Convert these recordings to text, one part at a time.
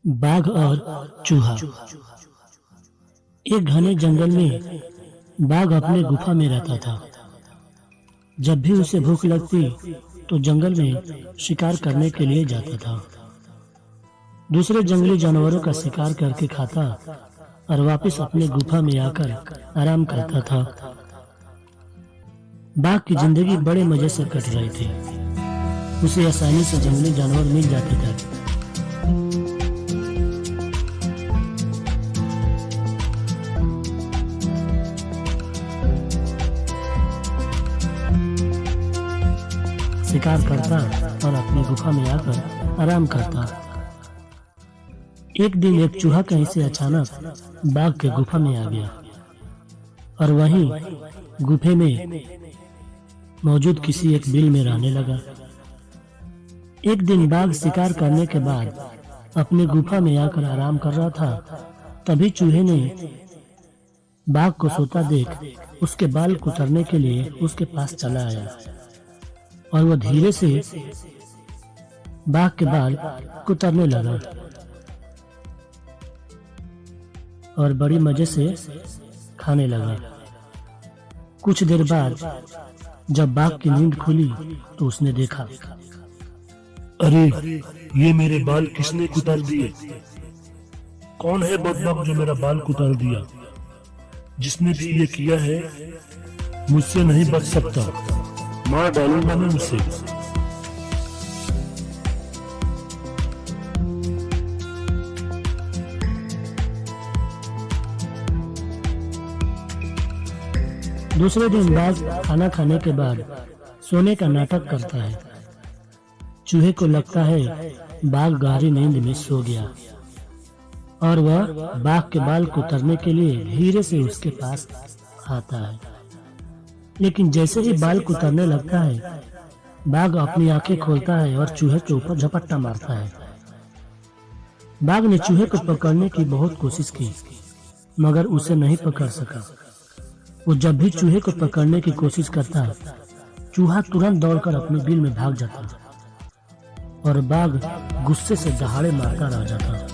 बाघ और चूहा। एक घने जंगल में बाघ अपने गुफा में रहता था। जब भी उसे भूख लगती तो जंगल में शिकार करने के लिए जाता था। दूसरे जंगली जानवरों का शिकार करके खाता और वापस अपने गुफा में आकर आराम करता था। बाघ की जिंदगी बड़े मजे से कट रही थी। उसे आसानी से जंगली जानवर मिल जाते थे। शिकार करता और अपनी गुफा में आकर आराम करता। एक दिन एक चूहा कहीं से अचानक बाघ के गुफा में आ गया और वहीं गुफे में मौजूद किसी एक बिल में रहने लगा। एक दिन बाघ शिकार करने के बाद अपनी गुफा में आकर आराम कर रहा था। तभी चूहे ने बाघ को सोता देख उसके बाल कुतरने के लिए उसके पास चला आया और वह धीरे से बाघ के बाल कुतरने लगा और बड़ी मजे से खाने लगा। कुछ देर बाद जब बाघ की नींद खुली तो उसने देखा, अरे ये मेरे बाल किसने कुतर दिए? कौन है बदबक जो मेरा बाल कुतर दिया? जिसने भी ये किया है मुझसे नहीं बच सकता, मार डालूंगा मैं उसे। दूसरे दिन बाघ खाना खाने के बाद सोने का नाटक करता है। चूहे को लगता है बाघ गहरी नींद में सो गया और वह बाघ के बाल कुतरने के लिए धीरे से उसके पास आता है। लेकिन जैसे ही बाल कुतरने लगता है बाघ अपनी आंखें खोलता है और चूहे के ऊपर झपट्टा मारता है। बाघ ने चूहे को पकड़ने की बहुत कोशिश की मगर उसे नहीं पकड़ सका। वो जब भी चूहे को पकड़ने की कोशिश करता चूहा तुरंत दौड़कर अपने बिल में भाग जाता और बाघ गुस्से से दहाड़े मारता रह जाता।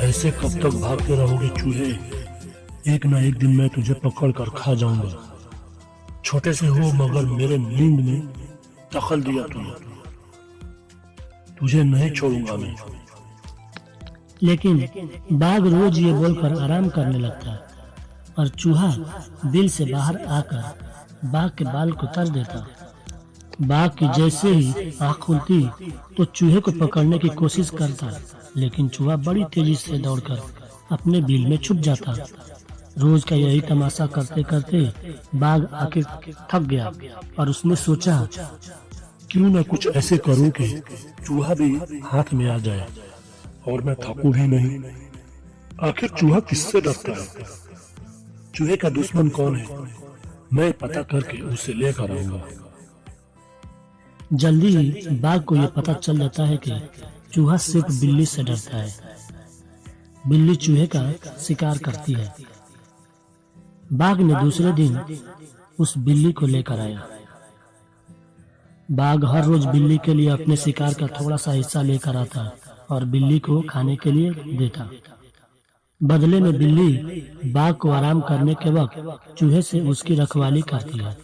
ऐसे कब तक भागते रहोगे चूहे? एक ना एक दिन मैं तुझे पकड़ कर खा जाऊंगा। छोटे से हो मगर मेरे नींद में दखल दिया तूने, तुझे नहीं छोड़ूंगा मैं। लेकिन बाघ रोज ये बोलकर आराम करने लगता और चूहा बिल से बाहर आकर बाघ के बाल कुतर देता। बाघ की जैसे ही आँख खुलती तो चूहे को पकड़ने की कोशिश करता, लेकिन चूहा बड़ी तेजी से दौड़कर अपने बिल में छुप जाता। रोज का यही तमाशा करते करते बाघ आखिर थक गया और उसने सोचा, क्यों ना कुछ ऐसे करूं कि चूहा भी हाथ में आ जाए और मैं थकूं भी नहीं। आखिर चूहा किससे डरता है? चूहे का दुश्मन कौन है? मैं पता करके उसे लेकर आऊंगा। जल्दी ही बाघ को यह पता चल जाता है कि चूहा सिर्फ बिल्ली से डरता है। बिल्ली चूहे का शिकार करती है। बाघ ने दूसरे दिन उस बिल्ली को लेकर आया। बाघ हर रोज बिल्ली के लिए अपने शिकार का थोड़ा सा हिस्सा लेकर आता और बिल्ली को खाने के लिए देता। बदले में बिल्ली बाघ को आराम करने के वक्त चूहे से उसकी रखवाली करती है।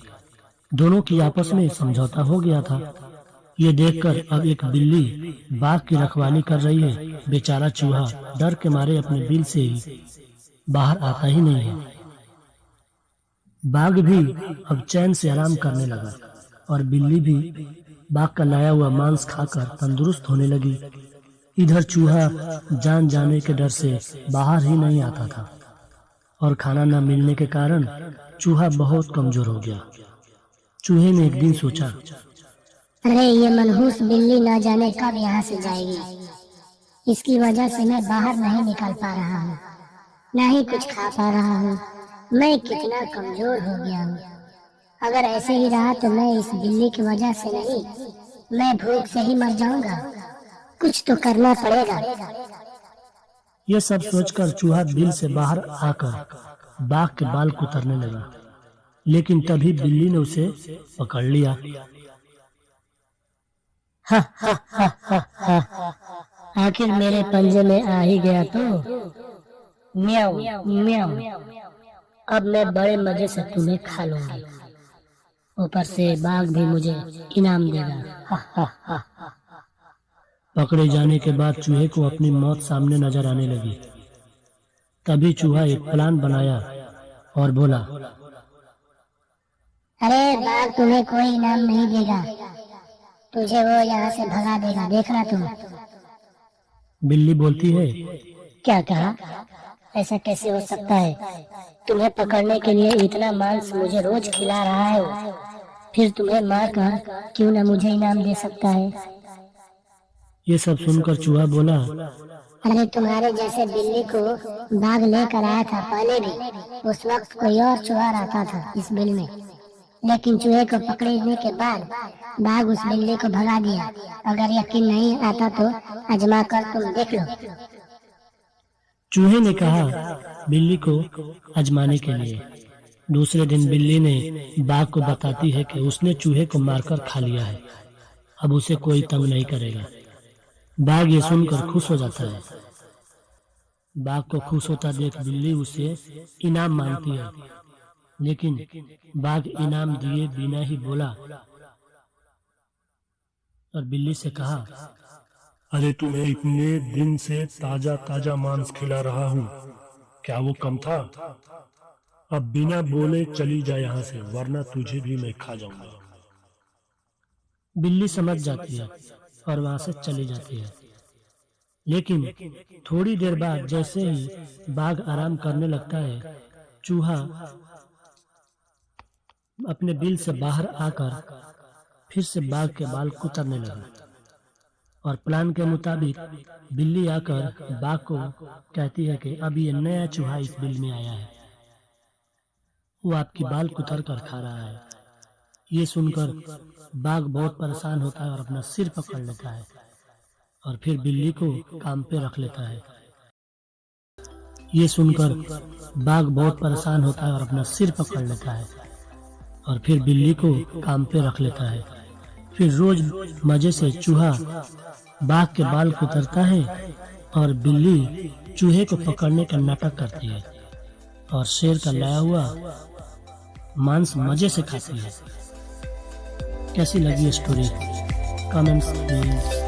दोनों की आपस में समझौता हो गया था। ये देखकर अब एक बिल्ली बाघ की रखवाली कर रही है। बेचारा चूहा डर के मारे अपने बिल से ही बाहर आता ही नहीं है। बाघ भी अब चैन से आराम करने लगा और बिल्ली भी बाघ का लाया हुआ मांस खाकर तंदुरुस्त होने लगी। इधर चूहा जान जाने के डर से बाहर ही नहीं आता था और खाना न मिलने के कारण चूहा बहुत कमजोर हो गया। चूहे ने एक दिन सोचा, अरे ये मनहूस बिल्ली न जाने कब यहाँ से जाएगी। इसकी वजह से मैं बाहर नहीं निकल पा रहा हूँ, न ही कुछ खा पा रहा हूँ। मैं कितना कमजोर हो गया हूँ। अगर ऐसे ही रहा तो मैं इस बिल्ली की वजह से नहीं, मैं भूख से ही मर जाऊंगा। कुछ तो करना पड़ेगा। यह सब सोचकर चूहा बिल से बाहर आकर बाघ के बाल कुतरने लगा। लेकिन तभी बिल्ली ने उसे पकड़ लिया। हा हा हा हा हा, आखिर मेरे पंजे में आ ही गया तो। म्याऊ म्याऊ, अब मैं बड़े मजे से तुम्हें खा लूंगी, ऊपर से बाघ भी मुझे इनाम देगा। हा हा हा। पकड़े जाने के बाद चूहे को अपनी मौत सामने नजर आने लगी। तभी चूहा एक प्लान बनाया और बोला, अरे बाघ तुम्हें कोई इनाम नहीं देगा, तुझे वो यहाँ से भगा देगा, देखना तुम। बिल्ली बोलती है, क्या कहा? ऐसा कैसे हो सकता है? तुम्हें पकड़ने के लिए इतना मांस मुझे रोज खिला रहा है वो, फिर तुम्हें मार कर क्यों न मुझे इनाम दे सकता है? ये सब सुनकर चूहा बोला, अरे तुम्हारे जैसे बिल्ली को बाघ लेकर आया था पहले भी, उस वक्त कोई और चूहा रहता था इस बिल में, लेकिन चूहे को पकड़ने के बाद बाघ उस बिल्ली को भगा दिया। अगर यकीन नहीं आता तो आजमा कर तुम देख लो। चूहे ने कहा बिल्ली को आजमाने के लिए। दूसरे दिन बिल्ली ने बाघ को बताती है कि उसने चूहे को मारकर खा लिया है, अब उसे कोई तंग नहीं करेगा। बाघ ये सुनकर खुश हो जाता है। बाघ को खुश होता देख बिल्ली उसे इनाम मांगती है, लेकिन बाघ इनाम दिए बिना ही बोला और बिल्ली से कहा, अरे तुम्हें इतने दिन से ताजा ताजा मांस खिला रहा हूँ, क्या वो कम था? अब बिना बोले चली जा यहाँ से, वरना तुझे भी मैं खा जाऊंगा। बिल्ली समझ जाती है और वहां से चली जाती है। लेकिन थोड़ी देर बाद जैसे ही बाघ आराम करने लगता है, चूहा अपने बिल से बाहर आकर फिर से बाघ के बाल कुतरने लगा और प्लान के मुताबिक बिल्ली आकर बाघ को कहती है कि अब ये नया चूहा इस बिल में आया है, वो आपकी बाल कुतर कर खा रहा है। ये सुनकर बाघ बहुत परेशान होता है और अपना सिर पकड़ लेता है और फिर बिल्ली को काम पे रख लेता है। ये सुनकर बाघ बहुत परेशान होता है और अपना सिर पकड़ लेता है और फिर बिल्ली को काम पे रख लेता है। फिर रोज मजे से चूहा बाघ के बाल कुतरता है और बिल्ली चूहे को पकड़ने का नाटक करती है और शेर का लाया हुआ मांस मजे से खाती है। कैसी लगी स्टोरी? Comments please.